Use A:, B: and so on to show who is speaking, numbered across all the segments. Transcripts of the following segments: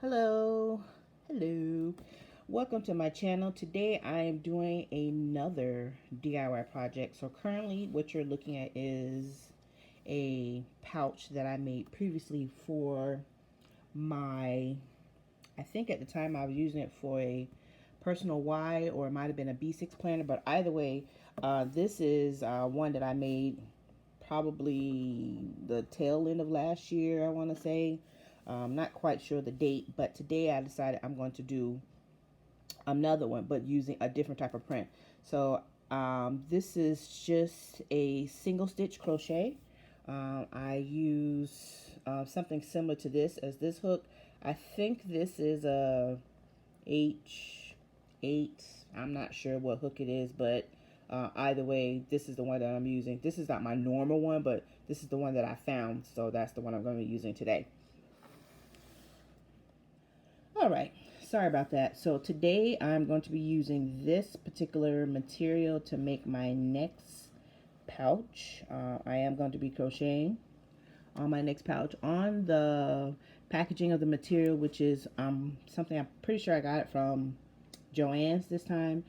A: Hello, hello. Welcome to my channel. Today I am doing another DIY project. So currently what you're looking at is a pouch that I made previously for my, I think at the time I was using it for a personal Y, or it might have been a B6 planner, but either way, this is one that I made probably the tail end of last year, I want to say. Not quite sure the date, but today I decided I'm going to do another one, but using a different type of print. So this is just a single stitch crochet. I use something similar to this as this hook. I think this is a H8. I'm not sure what hook it is, but either way, this is the one that I'm using. This is not my normal one, but this is the one that I found, so that's the one I'm going to be using today. All right, sorry about that. So today I'm going to be using this particular material to make my next pouch. I am going to be crocheting on my next pouch. On the packaging of the material, which is something I'm pretty sure I got it from JoAnn's this time.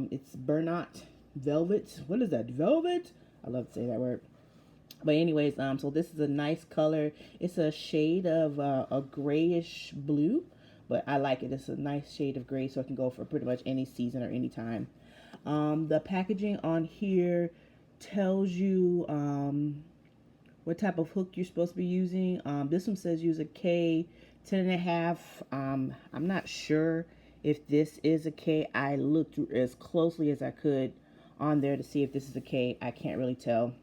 A: It's burnout velvet. What is that? Velvet? I love to say that word. But anyways, so this is a nice color. It's a shade of a grayish blue, but I like it. It's a nice shade of gray, so it can go for pretty much any season or any time. The packaging on here tells you what type of hook you're supposed to be using. This one says use a K 10.5. I'm not sure if this is a K. I looked through as closely as I could on there to see if this is a K. I can't really tell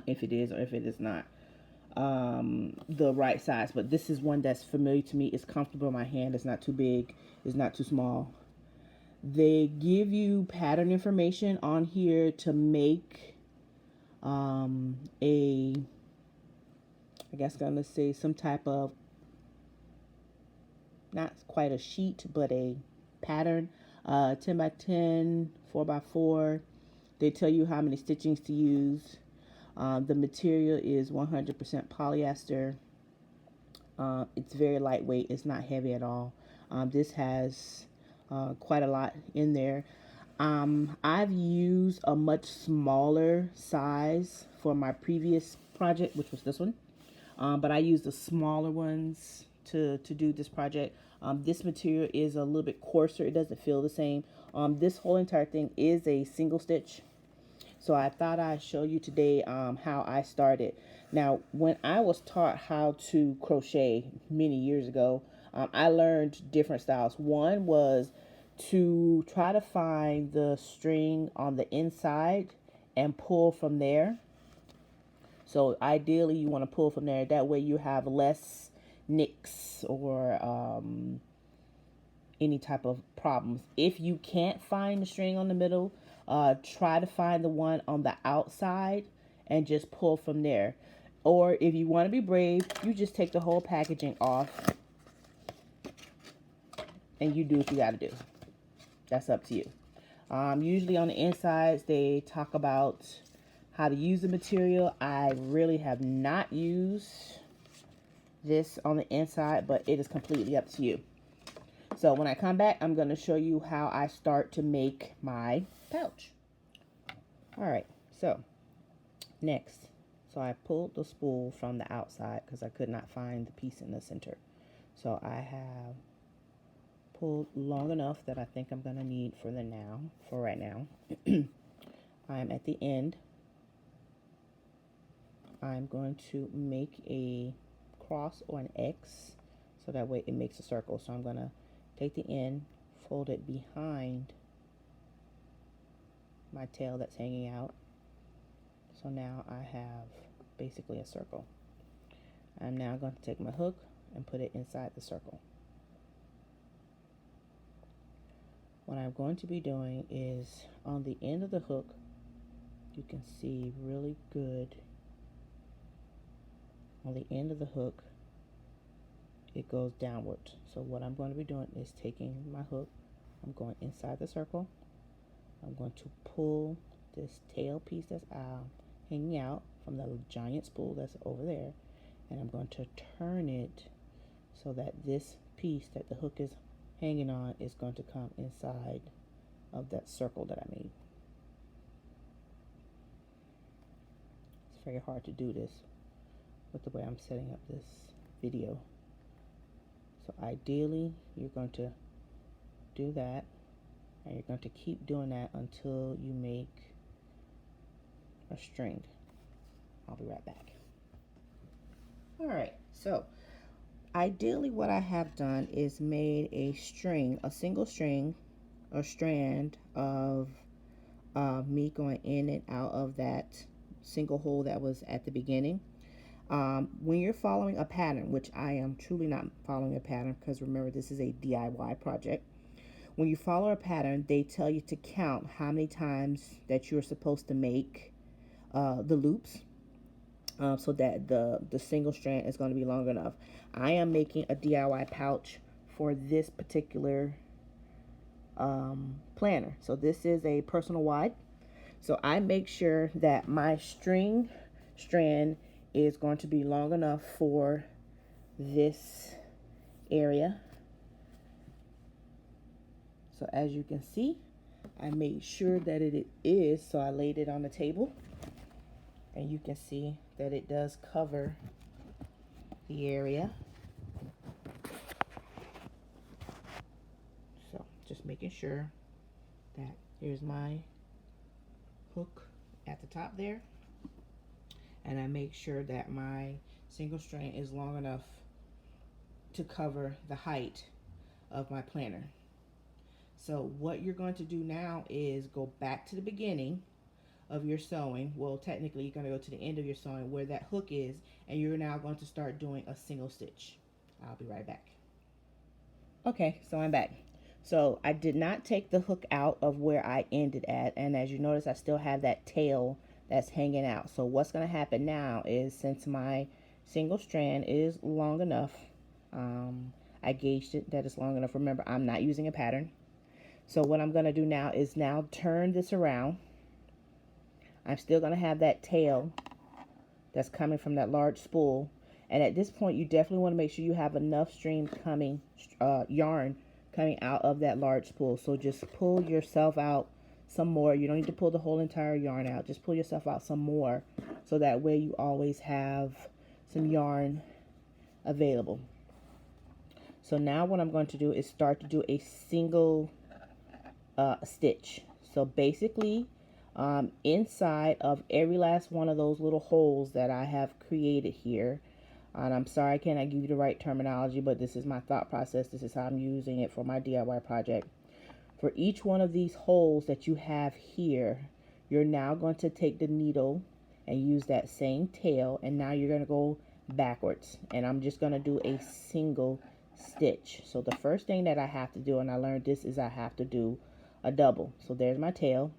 A: if it is or if it is not the right size, but this is one that's familiar to me. It's comfortable in my hand. It's not too big, it's not too small. They give you pattern information on here to make a, I guess gonna say some type of, not quite a sheet, but a pattern. 10 by 10, 4 by 4. They tell you how many stitchings to use. The material is 100% polyester. It's very lightweight. It's not heavy at all. This has quite a lot in there. I've used a much smaller size for my previous project, which was this one. But I used the smaller ones to do this project. This material is a little bit coarser. It doesn't feel the same. This whole entire thing is a single stitch. So I thought I'd show you today how I started. Now, when I was taught how to crochet many years ago, I learned different styles. One was to try to find the string on the inside and pull from there. So ideally you want to pull from there. That way you have less nicks or any type of problems. If you can't find the string on the middle, try to find the one on the outside and just pull from there. Or if you want to be brave, you just take the whole packaging off and you do what you got to do. That's up to you. Usually on the insides, they talk about how to use the material. I really have not used this on the inside, but it is completely up to you. So when I come back, I'm going to show you how I start to make my pouch. All right, so next, so I pulled the spool from the outside because I could not find the piece in the center. So I have pulled long enough that I think I'm going to need for right now. I'm at the end. I'm going to make a cross or an X so that way it makes a circle. So I'm going to take the end, fold it behind my tail that's hanging out. So now I have basically a circle. I'm now going to take my hook and put it inside the circle. What I'm going to be doing is on the end of the hook, you can see really good on the end of the hook, it goes downward. So what I'm going to be doing is taking my hook, I'm going inside the circle, I'm going to pull this tail piece that's hanging out from the giant spool that's over there, and I'm going to turn it so that this piece that the hook is hanging on is going to come inside of that circle that I made. It's very hard to do this with the way I'm setting up this video. So ideally, you're going to do that, and you're going to keep doing that until you make a string. I'll be right back. All right, so ideally what I have done is made a string, a single string or strand of me going in and out of that single hole that was at the beginning. When you're following a pattern, which I am truly not following a pattern, because remember, this is a DIY project. When you follow a pattern, they tell you to count how many times that you're supposed to make the loops, so that the single strand is going to be long enough. I am making a DIY pouch for this particular planner. So this is a personal wide. So I make sure that my strand is going to be long enough for this area. So as you can see, I made sure that it is, so I laid it on the table, and you can see that it does cover the area. So just making sure that here's my hook at the top there, and I make sure that my single strand is long enough to cover the height of my planner. So what you're going to do now is go back to the beginning of your sewing. Well, technically you're going to go to the end of your sewing where that hook is, and you're now going to start doing a single stitch. I'll be right back. Okay, so I'm back. So I did not take the hook out of where I ended at, and as you notice, I still have that tail that's hanging out. So what's going to happen now is, since my single strand is long enough, I gauged it that it's long enough. Remember, I'm not using a pattern. So what I'm going to do now is turn this around. I'm still going to have that tail that's coming from that large spool. And at this point, you definitely want to make sure you have enough yarn coming out of that large spool. So just pull yourself out some more. You don't need to pull the whole entire yarn out. Just pull yourself out some more, so that way you always have some yarn available. So now what I'm going to do is start to do a single stitch. So basically, inside of every last one of those little holes that I have created here, and I'm sorry I cannot give you the right terminology, but this is my thought process. This is how I'm using it for my DIY project. For each one of these holes that you have here, you're now going to take the needle and use that same tail, and now you're going to go backwards, and I'm just going to do a single stitch. So the first thing that I have to do, and I learned this, is I have to do a double. So there's my tail.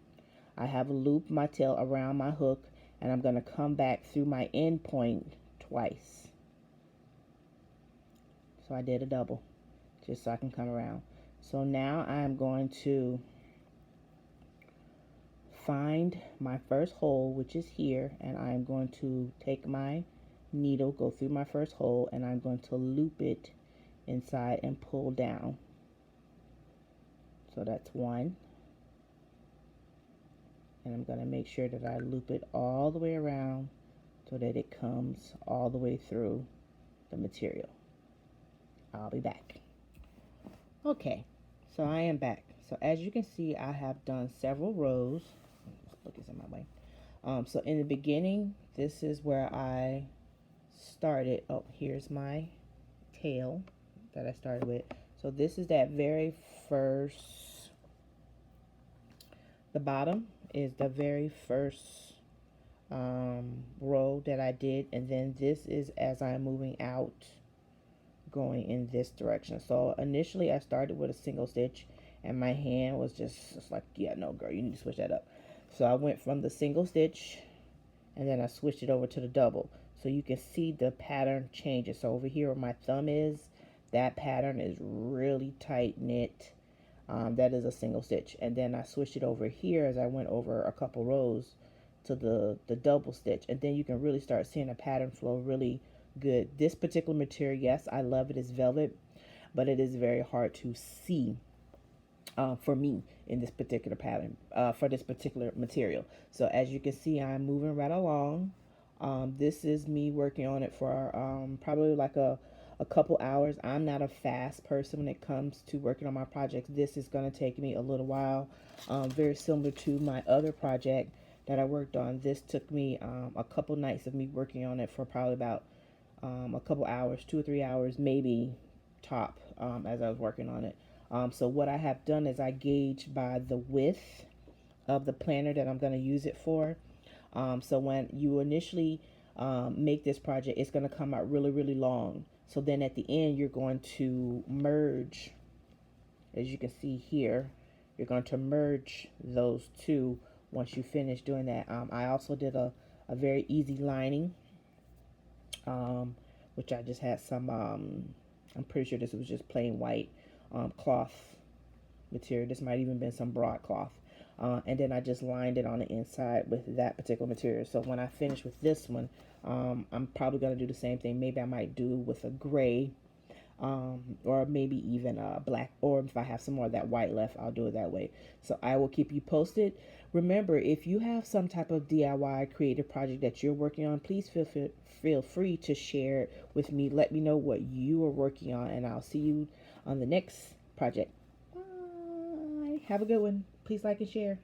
A: I have looped my tail around my hook, and I'm going to come back through my end point twice. So I did a double just so I can come around. So now I'm going to find my first hole, which is here, and I'm going to take my needle, go through my first hole, and I'm going to loop it inside and pull down. So that's one, and I'm going to make sure that I loop it all the way around so that it comes all the way through the material. I'll be back. Okay, so I am back. So as you can see, I have done several rows. Look, it's in my way. So in the beginning, this is where I started. Oh, here's my tail that I started with. So this is that very first, the bottom is the very first row that I did, and then this is as I'm moving out, going in this direction. So initially I started with a single stitch, and my hand was just like, yeah, no girl, you need to switch that up. So I went from the single stitch, and then I switched it over to the double. So you can see the pattern changes. So over here where my thumb is, that pattern is really tight knit. That is a single stitch. And then I switched it over here as I went over a couple rows to the double stitch. And then you can really start seeing a pattern flow really good. This particular material, yes, I love it. It's velvet, but it is very hard to see for me in this particular pattern, for this particular material. So as you can see, I'm moving right along. This is me working on it for probably like a couple hours. I'm not a fast person when it comes to working on my projects. This is going to take me a little while. Very similar to my other project that I worked on. This took me a couple nights of me working on it for probably about a couple hours, 2 or 3 hours, maybe top, as I was working on it. So what I have done is I gauge by the width of the planner that I'm going to use it for. So when you initially make this project, it's going to come out really, really long. So then at the end, you're going to merge, as you can see here, you're going to merge those two once you finish doing that. I also did a very easy lining, which I just had some, I'm pretty sure this was just plain white cloth material. This might even been some broadcloth. And then I just lined it on the inside with that particular material. So when I finish with this one, I'm probably going to do the same thing. Maybe I might do with a gray, or maybe even black, or if I have some more of that white left, I'll do it that way. So I will keep you posted. Remember, if you have some type of DIY creative project that you're working on, please feel free to share it with me. Let me know what you are working on, and I'll see you on the next project. Bye. Have a good one. Please like and share.